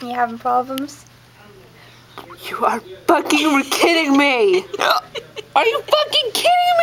You having problems? You are fucking kidding me! Are you fucking kidding me?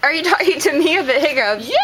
Are you talking to me or the hiccups? You!